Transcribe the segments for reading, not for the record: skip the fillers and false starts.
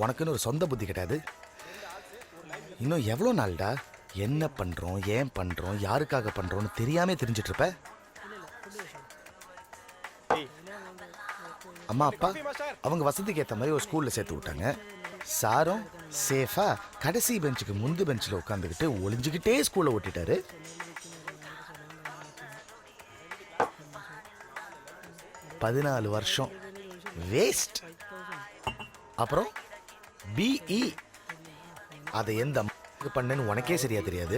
உனக்குன்னு ஒரு சொந்த புத்தி கிடையாது. இன்னும் எவ்வளோ நாள்டா என்ன பண்றோம், ஏன் பண்றோம், யாருக்காக பண்றோம்னு தெரியாம தெரிஞ்சிட்டு இருப்ப. அம்மா அப்பா அவங்க வசதிக்கு ஏற்ற மாதிரி ஒரு ஸ்கூல்ல சேர்த்து விட்டாங்க. சாரும் சேஃபா கடைசி பெஞ்சுக்கு முந்து பெஞ்சில் உட்காந்துக்கிட்டு ஒளிஞ்சுக்கிட்டே ஸ்கூலை ஓட்டிட்டாரு. பதினாலு வருஷம் வேஸ்ட். அப்புறம் பிஇ அதை எந்த பண்ணு உனக்கே சரியா தெரியாது.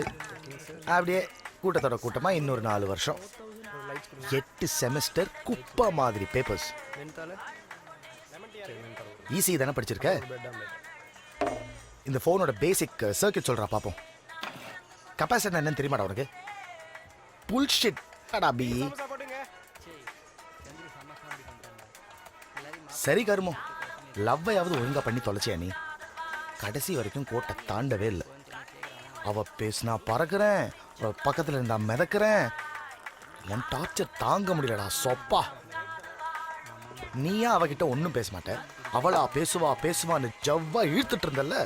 அப்படியே கூட்டத்தோட கூட்டமா இன்னொரு 4 வருஷம், 8 செமஸ்டர் குப்பா மாதிரி பேப்பர்ஸ். ஈஸி தானே படிச்சிருக்க. இந்த போனோட பேசிக் சர்க்கியூட் சொல்றா பாப்போம். கெபாசிட்டர் என்னன்னு தெரியுமாடா உனக்கு? புல்ஷிட் பி. சரி கருமோ, லவ்வையாவது ஒழுங்கா பண்ணி தொலைச்சியா நீ? கடைசி வரைக்கும் கோட்டை தாண்டவே இல்லை. அவ பேசினா பறக்கிறேன், பக்கத்துல இருந்தா மிதக்கிறேன். என் டார்ச்சர் தாங்க முடியலடா சொப்பா. நீயா அவகிட்ட ஒன்னும் பேச மாட்ட, அவளா பேசுவா பேசுவான்னு ஜவ்வா இழுத்துட்டு இருந்தல்ல.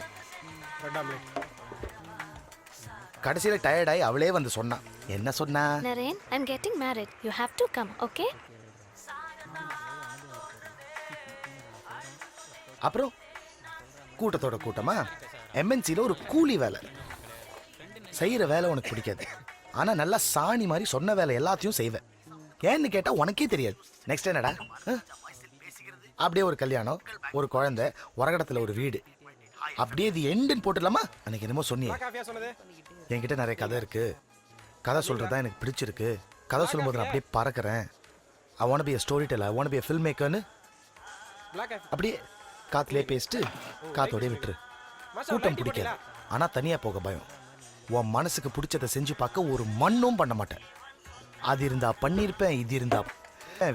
கடைசியில டயர்டாயி அவளே வந்து சொன்னா. என்ன சொன்னா? Naren, I'm getting married. You have to come, okay? அப்புறம் கூட்டத்தோட கூட்டமா எம்என்சில ஒரு கூலி வேலை செய்யற வேலை உனக்கு பிடிக்காது. ஆனா நல்லா சாணி மாதிரி சொன்ன வேலை எல்லாத்தையும் செய்வேன். ஏன்னு கேட்டா உனக்கே தெரியாது. நெக்ஸ்ட் என்னடா? அப்படியே ஒரு கல்யாணம், ஒரு குழந்தை, உரகடத்துல ஒரு வீடு. அப்படியே இது எண்டுன்னு போட்டுடலாமா? அன்னைக்கு என்னமோ சொன்னியே, என்கிட்ட நிறைய கதை இருக்கு, கதை சொல்றதா எனக்கு பிடிச்சிருக்கு, கதை சொல்லும்போது நான் அப்படியே பறக்கிறேன், I want be a storyteller, I want to be a filmmaker. அப்படியே காத்துலயே பேசிட்டு காத்தோடய விட்டுரு. கூட்டம் பிடிக்காது, ஆனா தனியா போக பயம். உன் மனசுக்கு பிடிச்சதை செஞ்சு பார்க்க ஒரு மண்ணும் பண்ண மாட்டேன். அது இருந்தா பண்ணிருப்பேன், இது இருந்தா.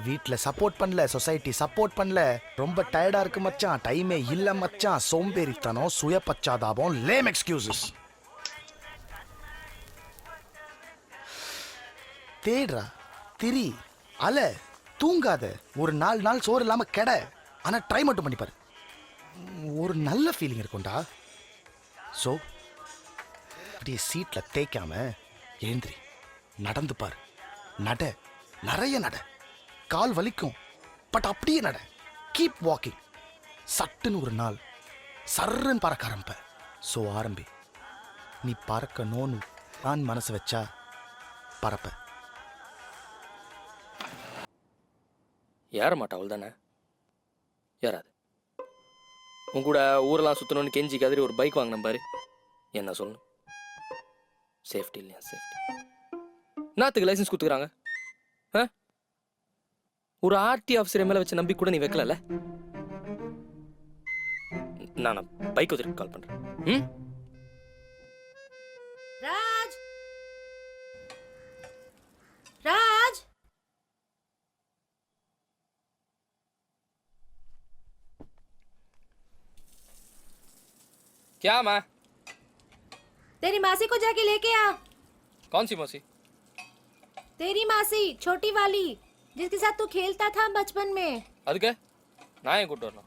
வீட்டுல சப்போர்ட் பண்ணல, சொசைட்டி சப்போர்ட் பண்ணல, ரொம்ப டயர்டா இருக்கு மச்சான், டைமே இல்ல மச்சான், சோம்பேறித்தனம், சுய பச்சாதாபம், லேம் எக்ஸ்கியூசஸ். தேடுறா, திரி, அல, தூங்காத, ஒரு 4 நாள் சோறு இல்லாம கெட. ஆனா ட்ரை மட்டும் பண்ணிப்பாரு, ஒரு நல்ல ஃபீலிங் இருக்கும்டா. சோ அப்படியே சீட்ல தேய்க்காம எழுந்திரி, நடந்து பாரு, நட, நிறைய நட, கால் வலிக்கும், பட் அப்படியே நட, கீப் வாக்கிங். சட்டுன்னு ஒரு நாள் சர்றன்னு பறக்க ஆரம்ப. சோ ஆரம்பி. நீ பறக்கணும்னு நான் மனசு வச்சா பறப்ப. ஏற மாட்டா அவள் தானே? ஏறாது. உன் கூட ஊரெல்லாம் சுற்றணும்னு கெஞ்சி கதறி ஒரு பைக் வாங்கின பாரு, என்ன சொல்லணும்? சேஃப்டி இல்லையா? சேஃப்டி நாத்துக்கு லைசன்ஸ் கொடுத்துக்கிறாங்க. ஒரு ஆர்டி ஆஃபீஸர் மேலே வச்சு நம்பி கூட நீ வைக்கல. நான் பைக் வச்சுட்டு கால் பண்றேன். ராஜ், ராஜ், क्या माँ? तेरी मासी को जाके लेके आ। कौन सी मौसी? तेरी मासी, छोटी वाली, जिसके साथ तू खेलता था बचपन में। अदके ना ही गुड ना,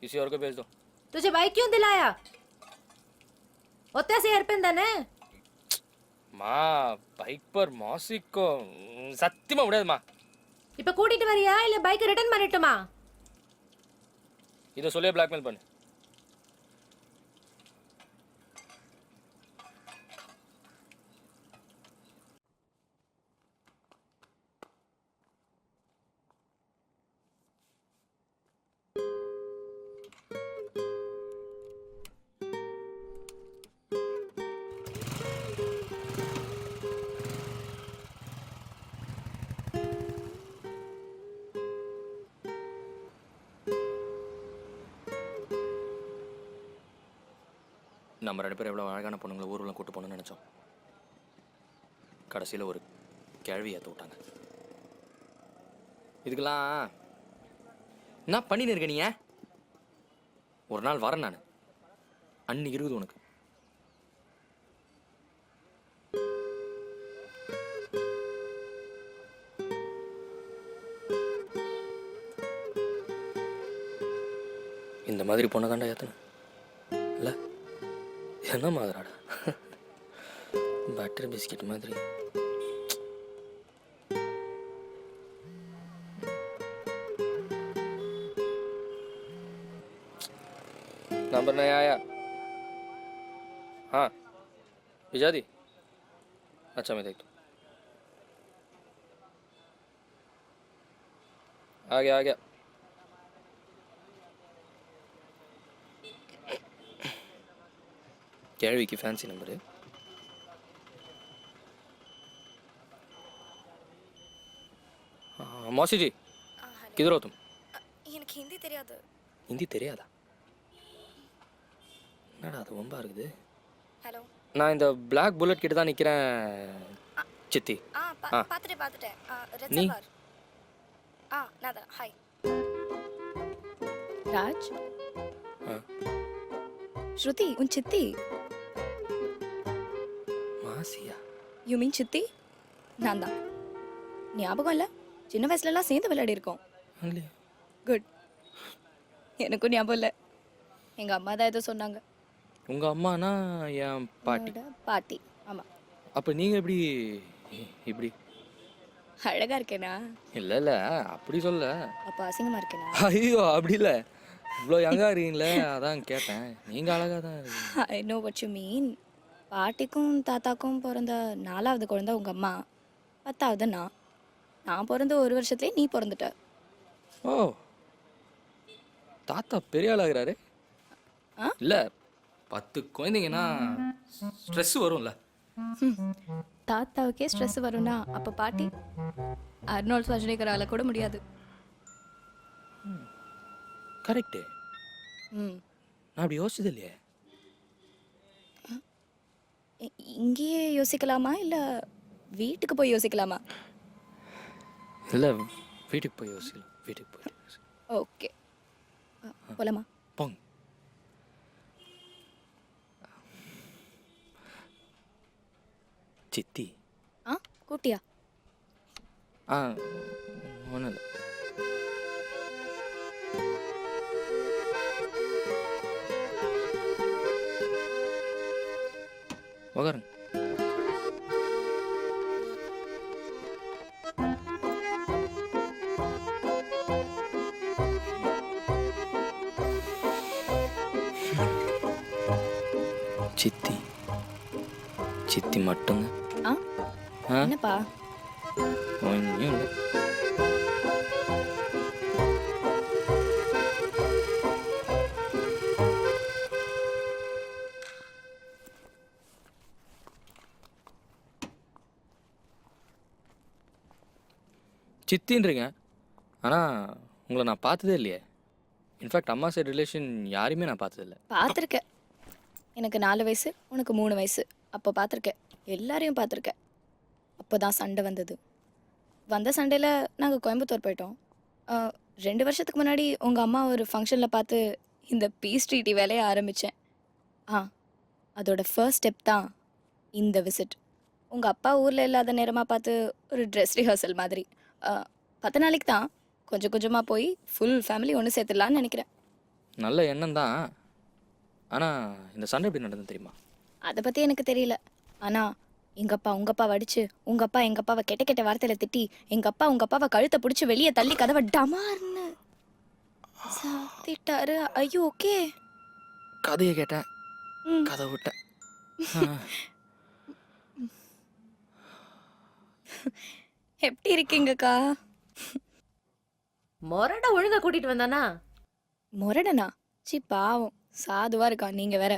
किसी और को भेज दो. तुझे बाइक क्यों दिलाया? होता से हेरपेंदन है माँ. बाइक पर मौसी को सत्यमा उड़े माँ. இப்ப கூட்டிட்டு வரியா இல்ல பைக் ரிட்டர்ன் பண்ணிட்டுமா? இத சொல்லியே பிளாக்மெயில் பண்ணு. நம்ம 2 பேரும் எவ்வளோ அழகான பொண்ணுங்களை ஊர்வலம் கூட்டு போகணும்னு நினச்சோம். கடைசியில் ஒரு கேள்வி ஏற்ற விட்டாங்க. இதுக்கெல்லாம் என்ன பண்ணின்னு இருக்க நீ? ஒரு நாள் வரேன் நான், அன்னைக்கு இருக்குது உனக்கு. இந்த மாதிரி பொண்ணை தாண்டா ஏற்றணும் இல்லை என்ன மாதிரிடா பட்டர் பிஸ்கெட் மாதிரி नंबर नहीं आया हाँ भेजा दी अच्छा मैं देखता हूँ आ गया कैरवी की फैंसी नंबर है हाँ मौसी जी किधर हो तुम எனக்கு ஹிந்தி தெரியாது हिंदी தெரியாதா என்னடா அது ரொம்ப இருக்குது ஹலோ நான் இந்த பிளாக் புல்லட் கிட்ட தான் நிற்கிறேன் சித்தி பார்த்துட்டேன் நீ? ரெட் நான் தான் ஹாய் ராஜ் ஆ ஸ்ருதி உன் சித்தி மாசியா யூ மீன் சித்தி நான் தான் ஞாபகம் இல்லை சின்ன வயசுலலாம் சேர்ந்து விளையாடி இருக்கோம் இல்லையா குட் எனக்கும் ஞாபகம் இல்லை எங்கள் அம்மா தான் ஏதோ சொன்னாங்க உங்கள் அம்மானா என் பாட்டி என்னோட பாட்டி ஆமாம் அப்போ நீங்கள் எப்படி இப்படி அழகா இருக்கேனா இல்லை இல்லை அப்படி சொல்ல அப்போ அசிங்கமாக இருக்கேனா ஐயோ அப்படி இல்லை இவ்வளோ யங்காக இருக்கீங்களே அதான் கேட்டேன் நீங்கள் அழகாக தான் இருக்கீங்க I know what you mean பாட்டிக்கும் தாத்தாக்கும் பிறந்த 4வது குழந்தை உங்கள் அம்மா 10வது நான் பிறந்த 1 வருஷத்துலேயே நீ பிறந்துட்ட ஓ தாத்தா பெரிய ஆளாகிறாரு ஆ? இல்லை 10 குழந்தைங்கன்னா ஸ்ட்ரெஸ் வரும்ல தாத்தாவுக்கே ஸ்ட்ரெஸ் வரும்னா அப்போ பாட்டி அர்னால்ட் ஸ்வாஸ்நேகரால கூட முடியாது கரெக்டு ம் நான் அப்படி யோசிச்சது இல்லையே இங்கேயே யோசிக்கலாமா இல்லை வீட்டுக்கு போய் யோசிக்கலாமா இல்லை வீட்டுக்கு போய் யோசிக்கலாம் வீட்டுக்கு போய் யோசிக்கலாம் ஓகே போலாமா போங்க சித்தி ஆ கூட்டியா ஆ ஒன்றும் இல்லை உக்காருங்க சித்தி சித்தி மட்டுங்க ஆ ஆ என்னப்பா ஒன்றும் இல்லை சித்தின்றீங்க ஆனால் உங்களை நான் பார்த்ததே இல்லையே இன்ஃபேக்ட் அம்மா சைடு ரிலேஷன் யாரையுமே நான் பார்த்ததில்ல பார்த்துருக்கேன் எனக்கு 4 வயசு உனக்கு 3 வயசு அப்போ பார்த்துருக்கேன் எல்லாரையும் பார்த்துருக்கேன் அப்போ தான் சண்டை வந்தது வந்த சண்டையில் நாங்கள் கோயம்புத்தூர் போயிட்டோம் 2 வருஷத்துக்கு முன்னாடி உங்கள் அம்மா ஒரு ஃபங்க்ஷனில் பார்த்து இந்த பீஸ் ட்ரீட்டி வேலையை ஆரம்பித்தேன் அதோட ஃபர்ஸ்ட் ஸ்டெப் தான் இந்த விசிட் உங்கள் அப்பா ஊரில் இல்லாத நேரமாக பார்த்து ஒரு ட்ரெஸ் ரிஹர்சல் மாதிரி 10 நாளைக்கு தான் கொஞ்சம் கொஞ்சமாக போய் ஃபுல் ஃபேமிலி ஒன்று சேர்த்துடலான்னு நினைக்கிறேன் நல்ல எண்ணம் தான் ஆனால் இந்த சண்டை எப்படி நடந்தது தெரியுமா அதை பற்றி எனக்கு தெரியல ஆனால் எங்கள் அப்பா உங்கள் அப்பாவை அடிச்சு உங்கள் அப்பா எங்கள் அப்பாவை கெட்ட கெட்ட வார்த்தையில் திட்டி எங்கள் அப்பா உங்கள் அப்பாவை கழுத்தை பிடிச்சி வெளியே தள்ளி கதவை டமார்னு சாத்திட்டாரு ஐயோ ஓகே கதையை கேட்டேன் ம். கதை விட்டேன் எப்படி இருக்கீங்கக்கா மொரட ஒழுங்கா கூட்டிட்டு வந்தானா முரடனா சி பாவம் சாதுவா இருக்கா நீங்கள் வேற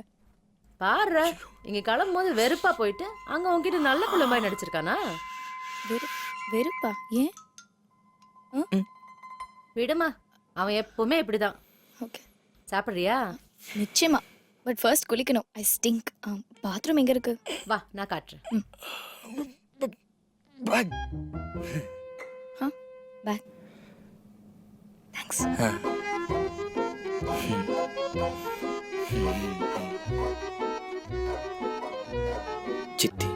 பாரு இங்க கிளம்பும் போது வெறுப்பா போயிட்டு அங்க உன்கிட்ட நல்ல புள்ள மாதிரி நடிச்சிருக்கானா வெறுப்பா ஏன் விடுமா அவன் எப்பவுமே இப்படிதான் ஓகே சாப்பிடுறியா நிச்சயமா பட் ஃபர்ஸ்ட் குளிக்கணும் ஐ ஸ்டிங்க் பாத்ரூம் எங்கே இருக்கு வா நான் காட்டுறேன் பேக் பேக் தேங்க்ஸ் சித்தி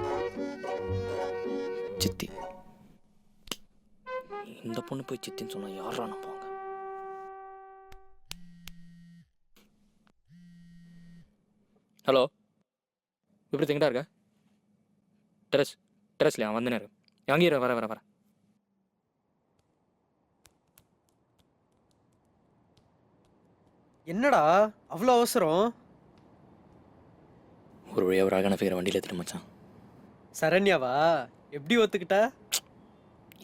சித்தி இந்த பொண்ணு போய் சித்தின்னு சொன்னா யாரா நம்புவாங்க ஹலோ எப்படி எங்கிட்ட இருக்க டெரஸ்லையா வந்துனே இருக்கு அங்கேயே இரு, வர என்னடா அவ்வளோ அவசரம்? ஒரு வழியாக ஒரு அழகான ஃபிகரை வண்டியில் எடுத்துட்டு மச்சான். சரண்யாவா? எப்படி ஒத்துக்கிட்டா?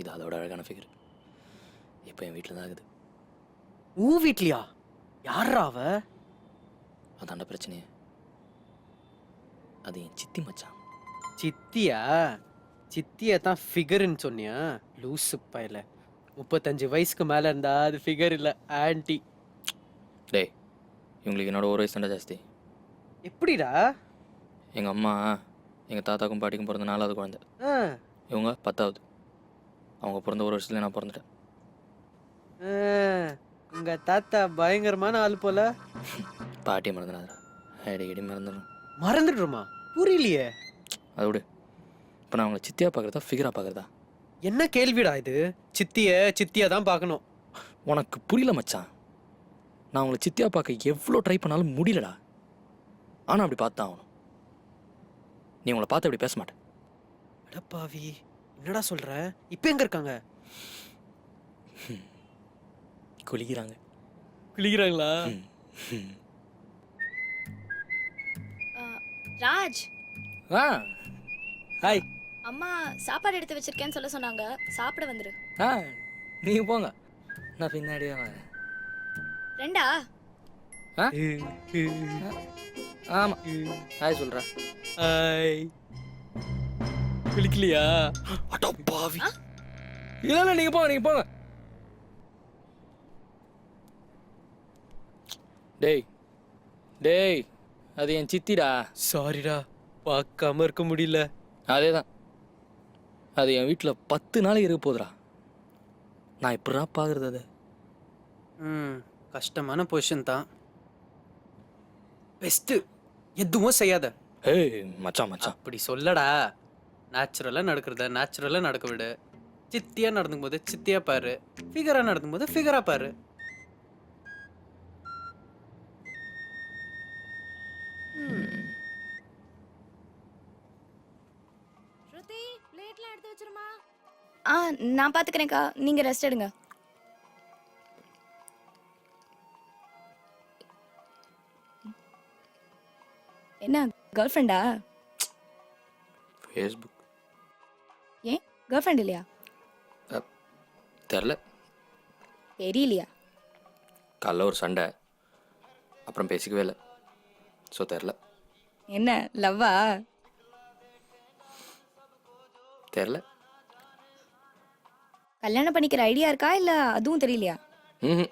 இது அதோட அழகான ஃபிகர் இப்போ என் வீட்டில் தான் இருக்குது. உன் வீட்லையா? யாரா அவ? அதாண்ட பிரச்சனையே. அது என் சித்தி மச்சான். சித்தியா? சித்தியை தான் ஃபிகர்னு சொன்னியா? லூசு பையல. 35 வயசுக்கு மேலே இருந்தா அது ஃபிகர் இல்லை, ஆன்டி. டேய், இவங்களுக்கு என்னோட ஒரு வயசு தாண்டா ஜாஸ்தி. எப்படிடா? எங்கள் அம்மா எங்கள் தாத்தாக்கும் பாட்டிக்கும் பிறந்த 4வது குழந்தை. ஆ, இவங்க 10வது. அவங்க பிறந்த ஒரு வருஷத்துல நான் பிறந்துட்டேன். ஆ, உங்க தாத்தா பயங்கரமான ஆள் போல. பாட்டியை மறந்துடாதா, அடிக்கடி மறந்துடும். மறந்துடுமா? புரியலையே. அதை விடு. இப்போ நான் அவங்கள சித்தியாக பார்க்குறதா ஃபிகராக பார்க்குறதா? என்ன கேள்விடா இது? சித்தியா தான் பார்க்கணும். உனக்கு புரியல மச்சான். நான் அவங்கள சித்தியாக பார்க்க எவ்வளோ ட்ரை பண்ணாலும் முடியலடா. ஆனால் அப்படி பார்த்தா ஆகணும். நீ உங்களை பார்த்து அப்படி பேச மாட்டேன். அடப்பாவி, என்னடா சொல்ற? இப்போ எங்க இருக்காங்க? குளிக்கிறாங்க. குளிக்கிறாங்களா? ராஜ், ஆ ஹாய். அம்மா சாப்பாடு எடுத்து வச்சிருக்கேன்னு சொல்ல சொன்னாங்க. சாப்பிட வந்துரு. ஆ நீங்கள் போங்க, நான் பின்னாடியே வரேன். ரெண்டா? ஆ ஆமாம், ஹாய் சொல்கிறேன். ஹாய். குளிக்கலையா? அடப்பாவி. இல்லை நீங்கள் போங்க. டேய் அது என் சித்திடா. சாரிடா, பார்க்காம இருக்க முடியல. அதே தான். அது என் வீட்டில் 10 நாளைக்கு இருக்க போகுதுடா. நான் எப்படா பார்க்குறது அது? கஷ்டமான பொசிஷன் தான். பெஸ்ட், எதுவும் செய்யாத. ஏய் மச்சான். அப்படி சொல்லடா. நேச்சுரலா நடக்க விடு. சித்தியா நடந்துக்கும் போது சித்தியா பாரு, ஃபிகரா நடந்துக்கும் போது ஃபிகரா பாரு. ஸ்ருதி, பிளேட்லாம் எடுத்து வச்சிருமா. நான் பார்த்துக்கிறேன்க்கா, நீங்கள் ரெஸ்ட் எடுங்க. என்ன கேர்ள் ஃப்ரெண்டா? ஃபேஸ்புக். ஏன் கேர்ள் ஃப்ரெண்ட் இல்லையா? தெரில. தெரியலையா? காலைல ஒரு சண்டை, அப்புறம் பேசிக்கவே இல்லை. ஸோ தெரில. என்ன லவ்வா? தெரில. கல்யாணம் பண்ணிக்கிற ஐடியா இருக்கா இல்லை அதுவும் தெரியலையா? ம்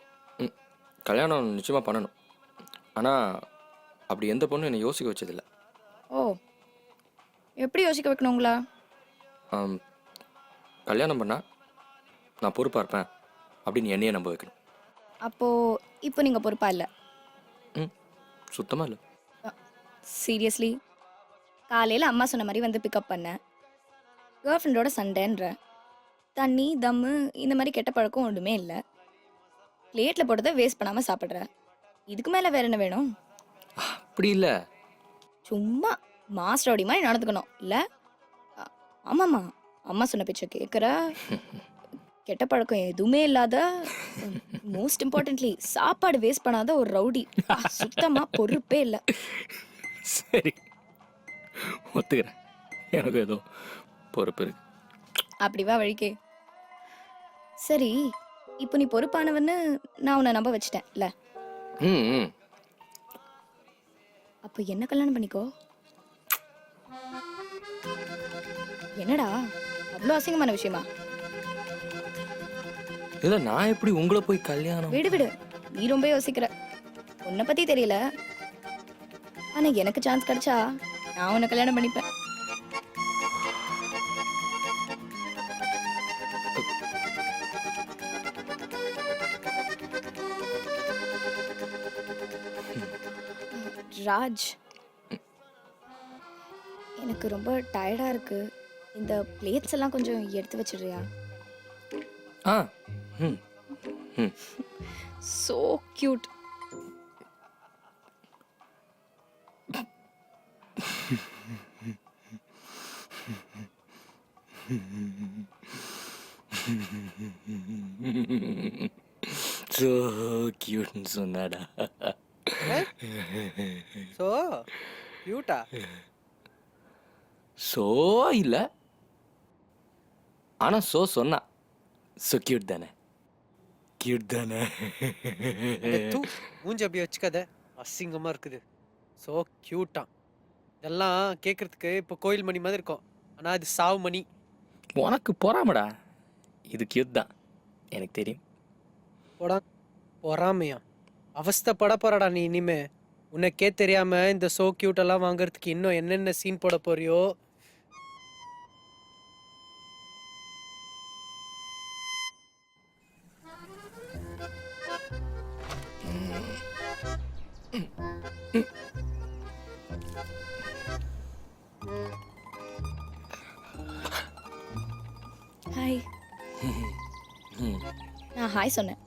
கல்யாணம் நிச்சயமாக பண்ணணும். ஆனால் அப்படி எந்த பொண்ணும் என்னை யோசிக்க வச்சதில்லை. ஓ, எப்படி யோசிக்க வைக்கணும் உங்களா? கல்யாணம் பண்ணால் நான் பொறுப்பாக இருப்பேன் அப்படின்னு என்னையே நம்ப வைக்கணும். அப்போது இப்போ நீங்கள் பொறுப்பா இல்லை? சுத்தமாக இல்லை. சீரியஸ்லி? காலையில் அம்மா சொன்ன மாதிரி வந்து பிக்கப் பண்ணேன். கேர்ள் ஃப்ரெண்டோட சண்டைன்ற தண்ணி தம்மு இந்த மாதிரி கெட்ட பழக்கம் ஒன்றுமே இல்லை. பிளேட்டில் போட்டதை வேஸ்ட் பண்ணாமல் சாப்பிட்ற. இதுக்கு மேலே வேற என்ன வேணும்? அப்படி இல்லை. சும்மா மாஸ்டரோடி மாதிரி நடந்துக்கணும் இல்லை? ஆமாம்மா, அம்மா சொன்ன பேச்சை கேட்குற, கெட்ட பழக்கம் எதுவுமே இல்லாத, மோஸ்ட் இம்பார்ட்டன்ட்லி சாப்பாடு வேஸ்ட் பண்ணாத ஒரு ரவுடி. சுத்தமாக பொறுப்பே இல்லை. சரி, ஒத்துக்கிறேன். எனக்கு ஏதோ பொறுப்பு இருக்கு. அப்படி வா வழிக்கே. சரி, இப்போ நீ பொறுப்பானவன்னு நான் உன்னை நம்ப வச்சிட்டேன் இல்ல? ம் அப்போ என்ன கல்யாணம் பண்ணிக்கோ. என்னடா அவ்வளோ அசிங்கமான விஷயமா? இல்லை, நான் எப்படி உங்களை போய் கல்யாணம்? விடு, நீ ரொம்ப யோசிக்கிற. உன்னை பத்தி தெரியல, ஆனா எனக்கு சான்ஸ் கிடைச்சா நான் உன்னை கல்யாணம் பண்ணிப்பேன். ராஜ், எனக்கு ரொம்ப டயர்டா இருக்கு. இந்த பிளேட்ஸ் எல்லாம் கொஞ்சம் எடுத்து வச்சிடுறியா? ஆ ம் ம் சோ கியூட். ஸோ கியூட்னு சொன்னாடா. ஸோ கியூட்டா? ஸோ இல்லை, ஆனால் ஸோ சொன்னா. ஸோ கியூட் தானே? கியூட் தானே? தூ மூஞ்சி அப்படியே வச்சுக்காத, அசிங்கமாக இருக்குது. ஸோ கியூட்டா? இதெல்லாம் கேட்குறதுக்கு இப்போ கோயில் மணி மாதிரி இருக்கும், ஆனால் அது சாவு மணி. உனக்கு பொறாமடா. இது கியூட் தான், எனக்கு தெரியும். போடா, பொறாமையா? அவஸ்தைப்பட போறாடா நீ இனிமே. உனக்கே தெரியாம இந்த சோ கியூட் எல்லாம் வாங்குறதுக்கு இன்னும் என்னென்ன சீன் போட போறியோ. ஹாய். நான் ஹாய் சொன்னேன்.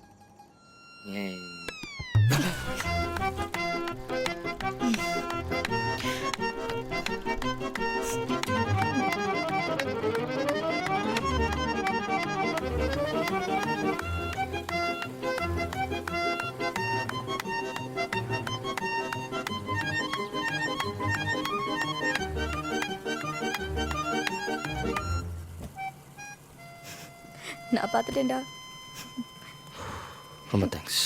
நான் பார்த்துட்டேன்டா. ரொம்ப தேங்க்ஸ்.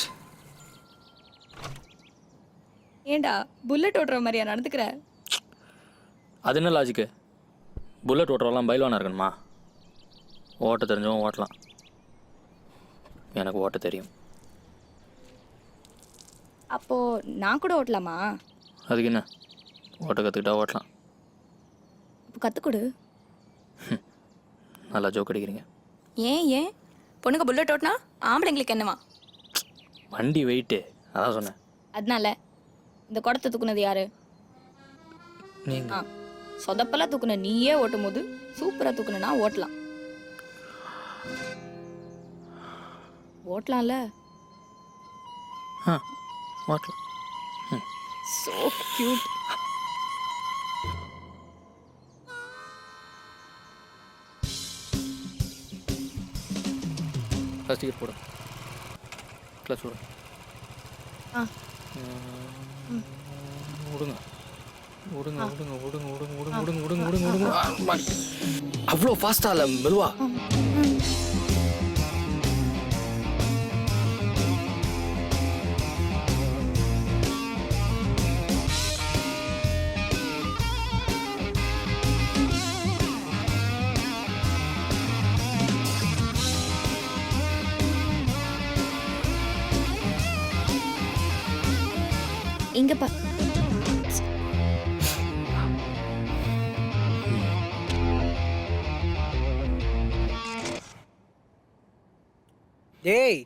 ஏன்டா புல்லட் ஓட்டுற மாதிரியா நடந்துக்கிற? அது என்ன லாஜிக்கு? புல்லட் ஓட்டுறவெல்லாம் பயில்வானா இருக்கணுமா? ஓட்ட தெரிஞ்சவன் ஓட்டலாம். எனக்கு ஓட்ட தெரியும். அப்போ நான் கூட ஓட்டலாமா? அதுக்கு என்ன, ஓட்ட கற்றுக்கிட்டா ஓட்டலாம். அப்போ கற்றுக்கொடு. நல்லா ஜோக் அடிக்கிறீங்க. ஏன் பொண்ணுங்க புல்லட் ஓட்டினா ஆம்பளைங்களுக்கு என்னவா? வண்டி வெயிட்டு, அதான் சொன்னேன். அதனால இந்த குடத்தை தூக்குனது யாரு? நீங்கள் சொதப்பெல்லாம் தூக்குன நீயே ஓட்டும் போது சூப்பராக தூக்குனா ஓட்டலாம். ஓட்டலாம்ல? ஓட்டலாம். So cute. ஃபஸ்ட் டிக்கெட் போடு. கிளாஸ் விடு. ஆ. விடுங்க விடுங்க விடுங்க விடுங்க விடுங்க விடுங்க விடுங்க விடுங்க விடுங்க விடுங்க. அவ்வளோ ஃபாஸ்டா இல்லை, மெதுவா. இங்க பா. டேய்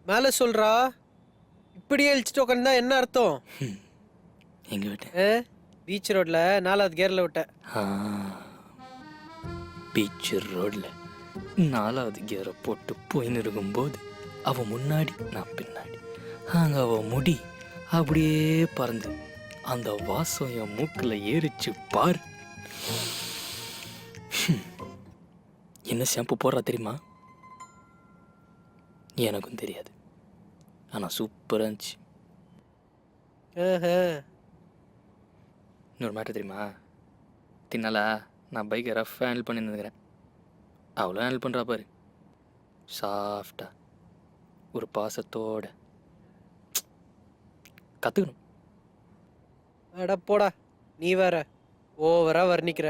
மேலே சொல்றா, இப்படியே இழிச்சிட்டு உட்காந்தா என்ன அர்த்தம்? எங்க விட்டு? பீச் ரோட்ல 4வது கியர்ல விட்ட. பீச் ரோட்ல 4வது கியரை போட்டு போயின்னு இருக்கும்போது அவன் முன்னாடி நான் பின்னாடி, அங்க அவன் முடி அப்படியே பறந்து அந்த வாசம் என் மூக்கில் ஏறிச்சு பார். என்ன ஷாம்பு போடுறா தெரியுமா? எனக்கும் தெரியாது, ஆனால் சூப்பராக இருந்துச்சு. இன்னொரு மேட்டர் தெரியுமா? தின்னால நான் பைக்கை ரஃப்பாக ஹேண்டில் பண்ணி நின்றுக்கிறேன். அவ்வளோ ஹேண்டில் பண்ணுறா பாரு, சாஃப்டாக ஒரு பாசத்தோட. கற்றுக்கணும். அட போடா, நீ வேற ஓவரா வர்ணிக்கிற,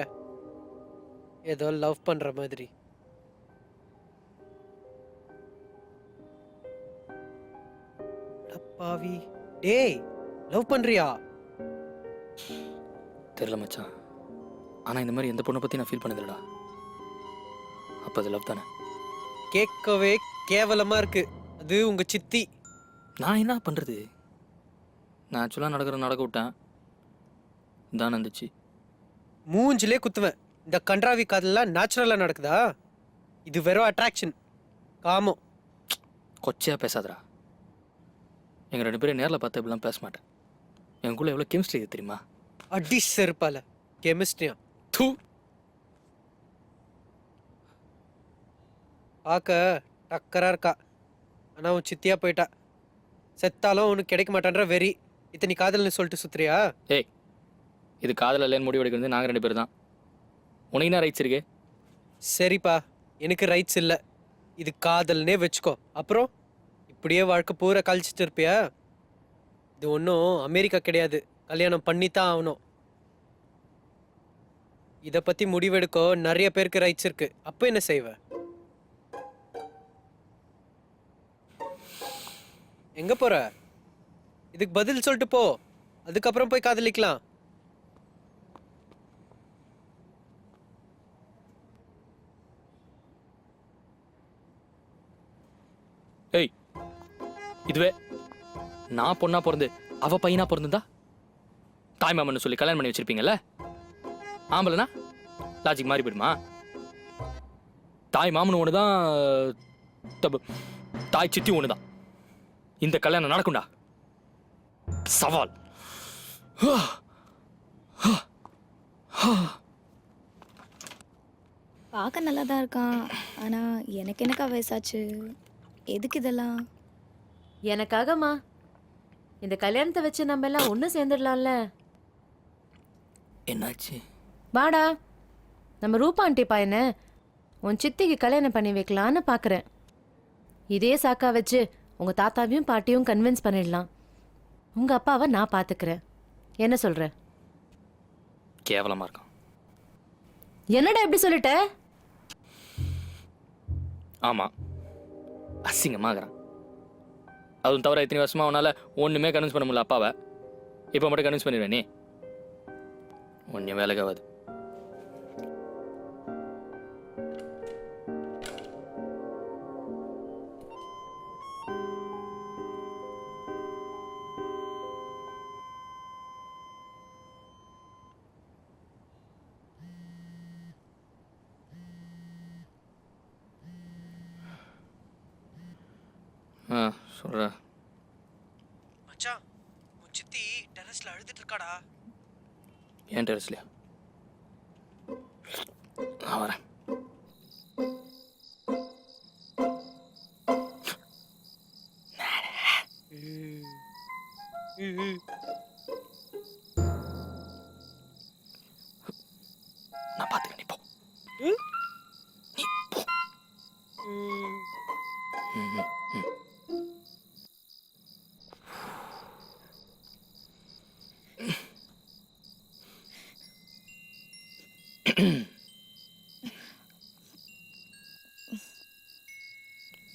ஏதோ லவ் பண்ற மாதிரி. பாவி, டேய் லவ் பண்றியா? தெரியல மச்சான், ஆனால் இந்த மாதிரி எந்த பொண்ணை பற்றி நான் ஃபீல் பண்ணதில்லடா. அப்போ அது லவ் தானே? கேட்கவே கேவலமா இருக்கு. அது உங்க சித்தி. நான் என்ன பண்ணுறது? நான் ஆக்சுவலாக நடக்க விட்டேன், தான் இருந்துச்சு. மூஞ்சிலே குத்துவேன். இந்த கன்றாவி காதெல்லாம் நேச்சுரலா நடக்குதா? இது வெறும் அட்ராக்ஷன், காமம். கொச்சையாக பேசாதடா. எங்கள் 2 பேரும் நேரில் பார்த்து இப்படிலாம் பேச மாட்டேன். எங்களுக்குள்ள எவ்வளோ கெமிஸ்ட்ரி இது தெரியுமா? அடி செருப்பால கெமிஸ்ட்ரியா? தூ. பார்க்க டக்கரா இருக்கா. ஆனா உன் சித்தியா போயிட்டா. செத்தாலும் உனக்கு கிடைக்க மாட்டான்ற வெறி. இத்தனை காதல்னு சொல்லிட்டு சுத்துறியா? ஏய், இது காதல் இல்லைன்னு முடிவு எடுக்கிறது நாங்கள் 2 பேர் தான். உனக்கு என்ன ரைட்ஸ் இருக்கு? சரிப்பா, எனக்கு ரைட்ஸ் இல்லை. இது காதல்னே வச்சுக்கோ. அப்புறம் இப்படியே வாழ்க்கை பூரா கழிச்சிட்டு இருப்பியா? இது ஒன்றும் அமெரிக்கா கிடையாது. கல்யாணம் பண்ணித்தான் ஆகணும். இதை பற்றி முடிவெடுக்க நிறைய பேருக்கு ரைட்ஸ் இருக்கு. அப்போ என்ன செய்வ? எங்க போற? இதுக்கு பதில் சொல்லிட்டு போ. அதுக்கப்புறம் போய் காதலிக்கலாம். ஏய், இதுவே நான் பொண்ணா பிறந்து அவ பையனா பிறந்திருந்தா தாய் மாமன்னு சொல்லி கல்யாணம் பண்ணி வச்சிருப்பீங்கல்ல? ஆம்பளைனா லாஜிக் மாறி போயிடுமா? தாய் மாமனு ஒன்று தான், தாய் சித்தி ஒன்று தான். இந்த கல்யாணம் நடக்கும்டா. சவால். பார்க்க நல்லா தான் இருக்கான். ஆனால் எனக்கு என்னக்கா வயசாச்சு? எதுக்கு இதெல்லாம்? எனக்காகமா இந்த கல்யாணத்தை வச்சு நம்ம எல்லாம் ஒன்று சேர்ந்துடலாம்ல. என்னாச்சு? வாடா, நம்ம ரூபா ஆண்டி பையனை உன் சித்திக்கு கல்யாணம் பண்ணி வைக்கலான்னு பார்க்குறேன். இதே சாக்கா வச்சு உங்கள் தாத்தாவையும் பாட்டியும் கன்வின்ஸ் பண்ணிடலாம். உங்கள் அப்பாவை நான் பார்த்துக்கிறேன். என்ன சொல்கிற? கேவலமா இருக்கான். என்னடா எப்படி சொல்லிட்ட? ஆமா, அசிங்கமாகறான். அதுவும் தவிர இத்தனை வருஷமா அவனால ஒண்ணுமே கன்வின்ஸ் பண்ண முடியல அப்பாவை. இப்போ மட்டும் கன்வின்ஸ் பண்ணிடுவேன் நீ? ஒன்றும் வேலைக்காவது. சொல்ற. மச்சான், உன் சித்தி டெரஸ்ல அழுதுட்டு இருக்காடா. ஏன் டெரஸ்லையா? நான் வரேன். நான் பார்த்துக்கிறேன். நீ போ. நீ போ.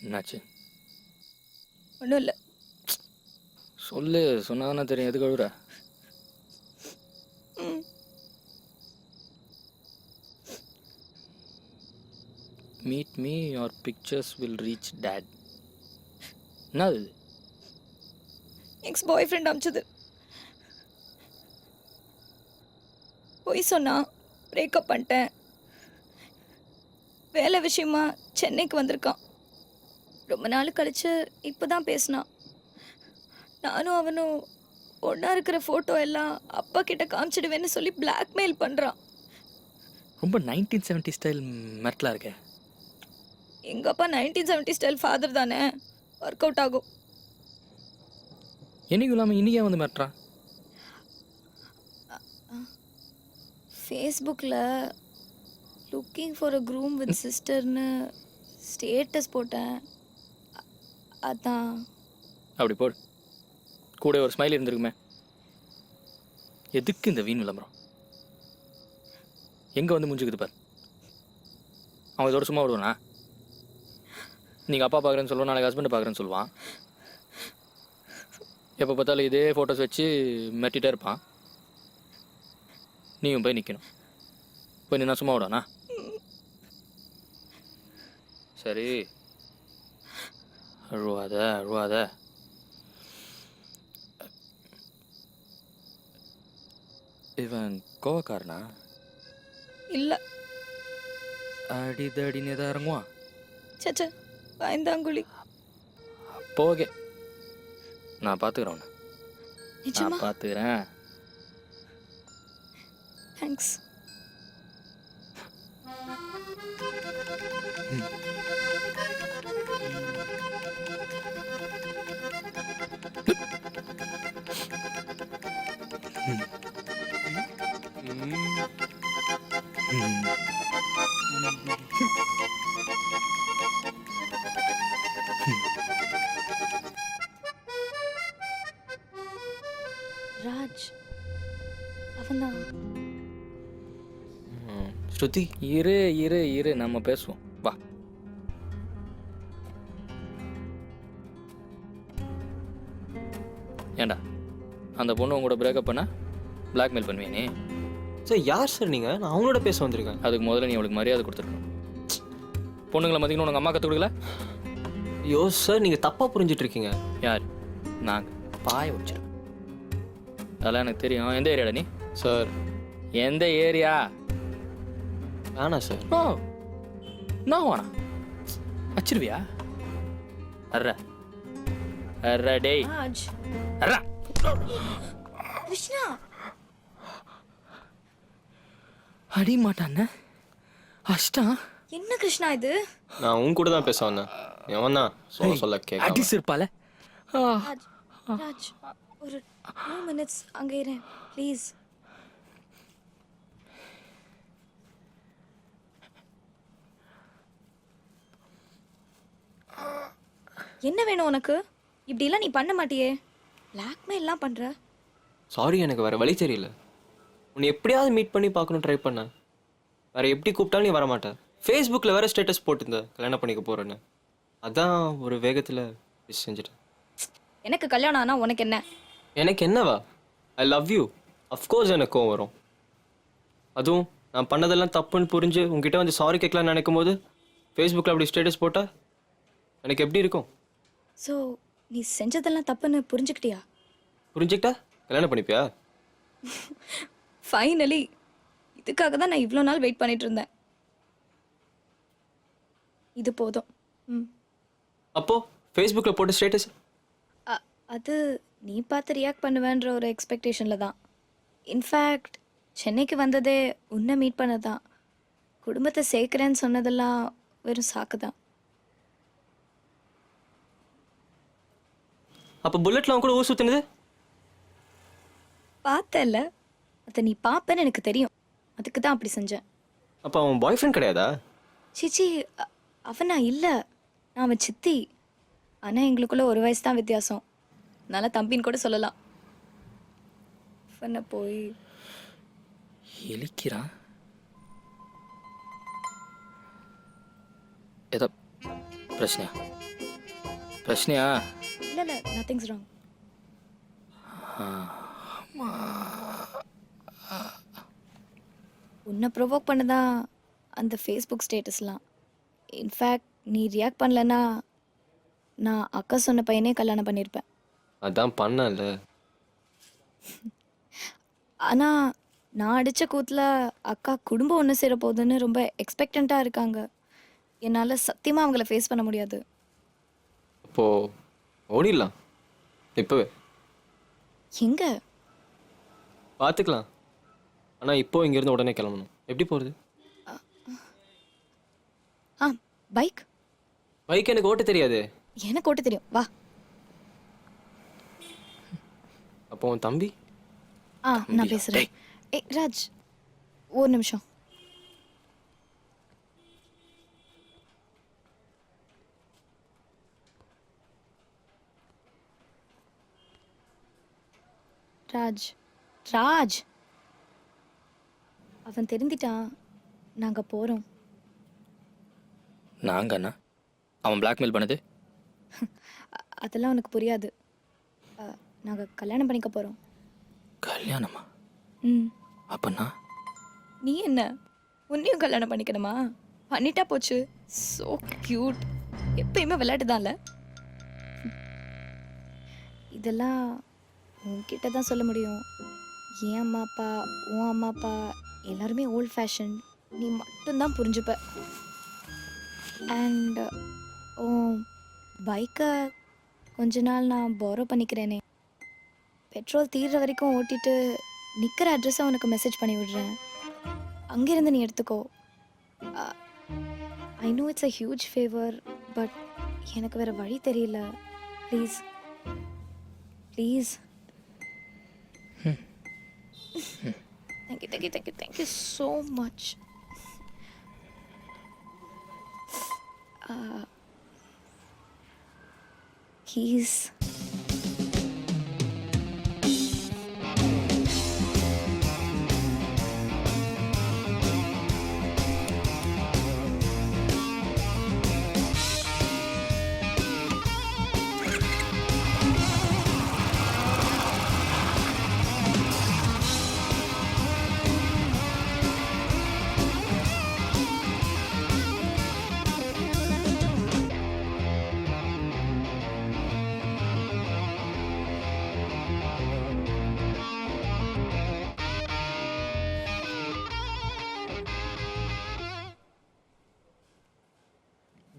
என்னாச்சு? ஒன்றும் இல்லை. சொல்லு, சொன்னாதானே தெரியும். எதுக்கு அழுகுற? Meet me, your pictures will reach date. என்னது இது? எக்ஸ் பாய் ஃப்ரெண்ட் அமிச்சது. போய் சொன்னா பிரேக்கப் பண்ணிட்டேன். வேலை விஷயமா சென்னைக்கு வந்திருக்கான். ரொம்ப நாள் கழிச்சு இப்போ தான் பேசினான். நானும் அவனும் ஒன்றா இருக்கிற ஃபோட்டோ எல்லாம் அப்பா கிட்ட காமிச்சிடுவேன்னு சொல்லி பிளாக்மெயில் பண்ணுறான். ரொம்ப 1970 ஸ்டைல் மெட்டலாக இருக்கே. எங்கள் அப்பா 1970 ஸ்டைல் ஃபாதர் தானே, ஒர்க் அவுட் ஆகும். என்னைக்கும் இல்லாமல் இன்றைக்கே வந்து மெட்றான். ஃபேஸ்புக்கில் looking for a groom with சிஸ்டர்னு ஸ்டேட்டஸ் போட்டேன். அதான். அப்படி போடு. கூட ஒரு ஸ்மைல் இருந்திருக்குமே. எதுக்கு இந்த வீண் விளம்பரம்? எங்கே வந்து முடிஞ்சுக்குது பார். அவன் இதோட சும்மா விடுவானா? நீங்கள் அப்பா பார்க்குறேன்னு சொல்லுவான், நாளைக்கு ஹஸ்பண்டை பார்க்குறேன்னு சொல்லுவான். எப்போ பார்த்தாலும் இதே ஃபோட்டோஸ் வச்சு மெட்டிகிட்டே இருப்பான். நீயும் போய் நிற்கணும். போய் நின்னா சும்மா விடானா? சரி, அழுவாத அழுவாத. இவன் கோவக்காரனா? இல்லை. அடிதடினே தான் இறங்குவான். சச்சா, பயந்தாங்குழி. அப்போ ஓகே, நான் பார்த்துக்கிறேன் உன்னை. நிஜமா? நான் பார்த்துக்கிறேன். தேங்க்ஸ். ராஜ் அவன்தான். ஸ்ருதி இரு இரு இரு நம்ம பேசுவோம் வா. ஏண்டா அந்த பொண்ணு உங்களோட பிரேக்கப் பண்ண பிளாக்மெயில் பண்ணுவியா நீ? சார் யார் சார் நீங்கள்? நான் அவங்களோட பேச வந்திருக்கேன். அதுக்கு முதல்ல நீ அவளுக்கு மரியாதை கொடுத்துருக்கணும். பொண்ணுங்களை மதிக்கணும் உங்கள் அம்மா கற்றுக் கொடுக்கல? ஐயோ சார் நீங்கள் தப்பாக புரிஞ்சிட்டு இருக்கீங்க. யார்? நாங்கள் பாய வச்சிருக்கோம். அதெல்லாம் எனக்கு தெரியும். எந்த ஏரியாடா நீ? சார் எந்த ஏரியா? வேணாம் சார். ஓ நான் வேணா வச்சிருவியா? அர்ற அர்ற டேய் ராஜ் அர்ற. கிருஷ்ணா அடி மாட்டான அஷ்டா. என்ன கிருஷ்ணா இது? நான் உன் கூட தான் பேச வந்தேன். எவன் தான் சொல்ல கேட்க அடி சிற்பால. ராஜ் ராஜ் ஒரு 2 minutes அங்கே இருறேன் ப்ளீஸ். என்ன வேணும் உனக்கு? இப்படிலாம் நீ பண்ண மாட்டியே. பிளாக்மெயில்லாம் பண்ற. சாரி, எனக்கு வேறு வழி தெரியல. உன்னை எப்படியாவது மீட் பண்ணி பார்க்கணும் ட்ரை பண்ணேன். வேறு எப்படி கூப்பிட்டாலும் நீ வரமாட்டேன். ஃபேஸ்புக்கில் வேறு ஸ்டேட்டஸ் போட்டிருந்த கல்யாணம் பண்ணிக்க போகிறேன்னு. அதான் ஒரு வேகத்தில் செஞ்சுட்டேன். எனக்கு கல்யாணம் ஆனா உனக்கு என்ன? எனக்கு என்னவா? I love you. அஃப்கோர்ஸ் எனக்கு கோவம் வரும். அதுவும் நான் பண்ணதெல்லாம் தப்புன்னு புரிஞ்சு உங்ககிட்ட வந்து சாரி கேட்கலான்னு நினைக்கும் போது ஃபேஸ்புக்கில் அப்படி ஸ்டேட்டஸ் போட்டால் எனக்கு எப்படி இருக்கும்? ஸோ நீ செஞ்சதெல்லாம் தப்புன்னு புரிஞ்சுக்கிட்டியா? புரிஞ்சுக்கிட்டா கல்யாணம் பண்ணிப்பியா? ஃபைனலி இதுக்காக தான் நான் இவ்வளோ நாள் வெயிட் பண்ணிட்டு இருந்தேன். இது போதும். ம் அப்போது ஃபேஸ்புக்கில் போட்ட ஸ்டேட்டஸ் அது நீ பார்த்து ரியாக்ட் பண்ணுவேன்ற ஒரு எக்ஸ்பெக்டேஷனில் தான். இன்ஃபேக்ட் சென்னைக்கு வந்ததே உன்னை மீட் பண்ண தான். குடும்பத்தை சேர்க்குறேன்னு சொன்னதெல்லாம் வெறும் சாக்கு தான். அப்போ புல்லட்டில் அவன் கூட ஊர் சுற்றினது பார்த்தல, அதை நீ பார்ப்பேன்னு எனக்கு தெரியும். அதுக்கு தான் அப்படி செஞ்சேன். அப்போ அவன் பாய் ஃப்ரெண்ட் கிடையாதா? சிச்சி அவனா இல்லை, நான் அவன் சித்தி. ஆனால் எங்களுக்குள்ள 1 வயசு தான் வித்தியாசம். நல்லா தம்பின்னு கூட சொல்லலாம். அவனை போய் எலிக்கிறான். ஏதோ பிரச்சனையா? பிரச்சனையா? இல்லை இல்லை, நத்திங்ஸ் ராங். உன்னை ப்ரொவோக் பண்ணதான் அந்த ஃபேஸ்புக் ஸ்டேட்டஸ்லாம். இன்ஃபேக்ட் நீ ரியாக்ட் பண்ணலன்னா நான் அக்கா சொன்ன பையனே கல்யாணம் பண்ணியிருப்பேன். அதான் பண்ணல. ஆனால் நான் அடித்த கூத்தில் அக்கா குடும்பம் ஒன்று சேர போகுதுன்னு ரொம்ப எக்ஸ்பெக்டண்ட்டாக இருக்காங்க. என்னால் சத்தியமாக அவங்கள ஃபேஸ் பண்ண முடியாது. அப்போது ஓடிடலாம் இப்போவே. எங்கே? பார்த்துக்கலாம். ஆனால் இப்போ இங்கேருந்து உடனே கிளம்பணும். எப்படி போகிறது? ஆ பைக். பைக் எனக்கு ஓட்ட தெரியாது. எனக்கு ஓட்ட தெரியும், வா. அப்போ உன் தம்பி? நான் பேசுகிறேன். ஏய் ராஜ், ஒரு நிமிஷம். ராஜ் ராஜ் அவன் தெரிஞ்சிட்டான். நாங்கள் போகிறோம். நாங்க அண்ணா அவன் பிளாக்மெயில் பண்ணது? அதெல்லாம் உனக்கு புரியாது. நாங்கள் கல்யாணம் பண்ணிக்க போகிறோம். கல்யாணமா? ம் அப்பண்ணா நீ என்ன உன்னையும் கல்யாணம் பண்ணிக்கணுமா? பண்ணிட்டா போச்சு. So cute. எப்பயுமே விளையாட்டு தான்ல. இதெல்லாம் உன்கிட்ட தான் சொல்ல முடியும். என் அம்மா அப்பா, உன் அம்மா அப்பா எல்லாருமே ஓல்ட் ஃபேஷன். நீ மட்டும்தான் புரிஞ்சுப்ப. அண்ட் உன் பைக்கை கொஞ்ச நாள் நான் borrow பண்ணிக்கிறேனே. பெட்ரோல் தீர்ற வரைக்கும் ஓட்டிட்டு நிற்கிற அட்ரஸை உனக்கு மெசேஜ் பண்ணி விடுறேன். அங்கேருந்து நீ எடுத்துக்கோ. I know it's a huge favour, but எனக்கு வேறு வழி தெரியல. Please please. Thank you so much. He's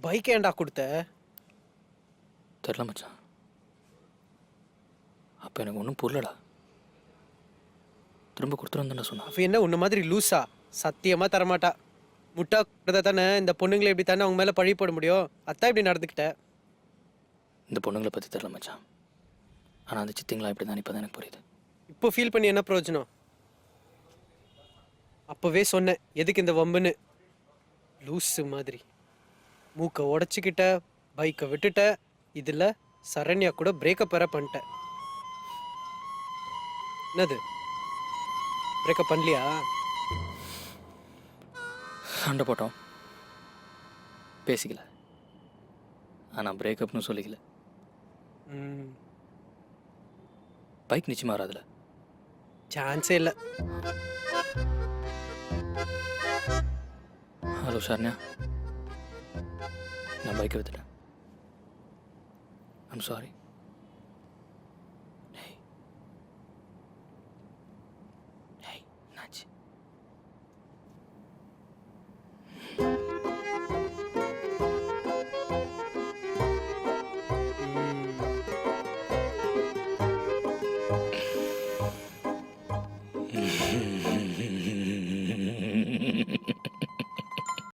bike ஏன்டா கொடுத்த? தெரில மச்சான். அப்போ எனக்கு ஒன்றும் புரியலடா. திரும்ப கொடுத்துருந்தேன் சொன்னா. அவ என்ன உன்ன மாதிரி லூஸா? சத்தியமா தரமாட்டா. முட்டா கொடுத்தா தானே இந்த பொண்ணுங்களை எப்படி தானே அவங்க மேலே பழி போட முடியும்? அதான் இப்படி நடந்துக்கிட்ட. இந்த பொண்ணுங்களை பற்றி தெரில மச்சான். ஆனால் அந்த சித்திங்களா இப்படி தான் இப்போ தான் எனக்கு புரியுது. இப்போ ஃபீல் பண்ணி என்ன பிரயோஜனம்? அப்போவே சொன்னேன் எதுக்கு இந்த வம்புன்னு. லூஸு மாதிரி மூக்கை உடச்சிக்கிட்ட, பைக்கை விட்டுட்ட, இதில் சரண்யா கூட பிரேக்கப் வேற பண்ணிட்ட. என்னது பிரேக்கப் பண்ணலையா? சண்டை போட்டோம், பேசிக்கல. ஆனால் பிரேக்கப்னு சொல்லிக்கல. பைக் நிச்சயமாக வராதுல. சான்ஸே இல்லை. ஹலோ சரண்யா, நான் பைக்கை வித்துட்டேன். I'm sorry.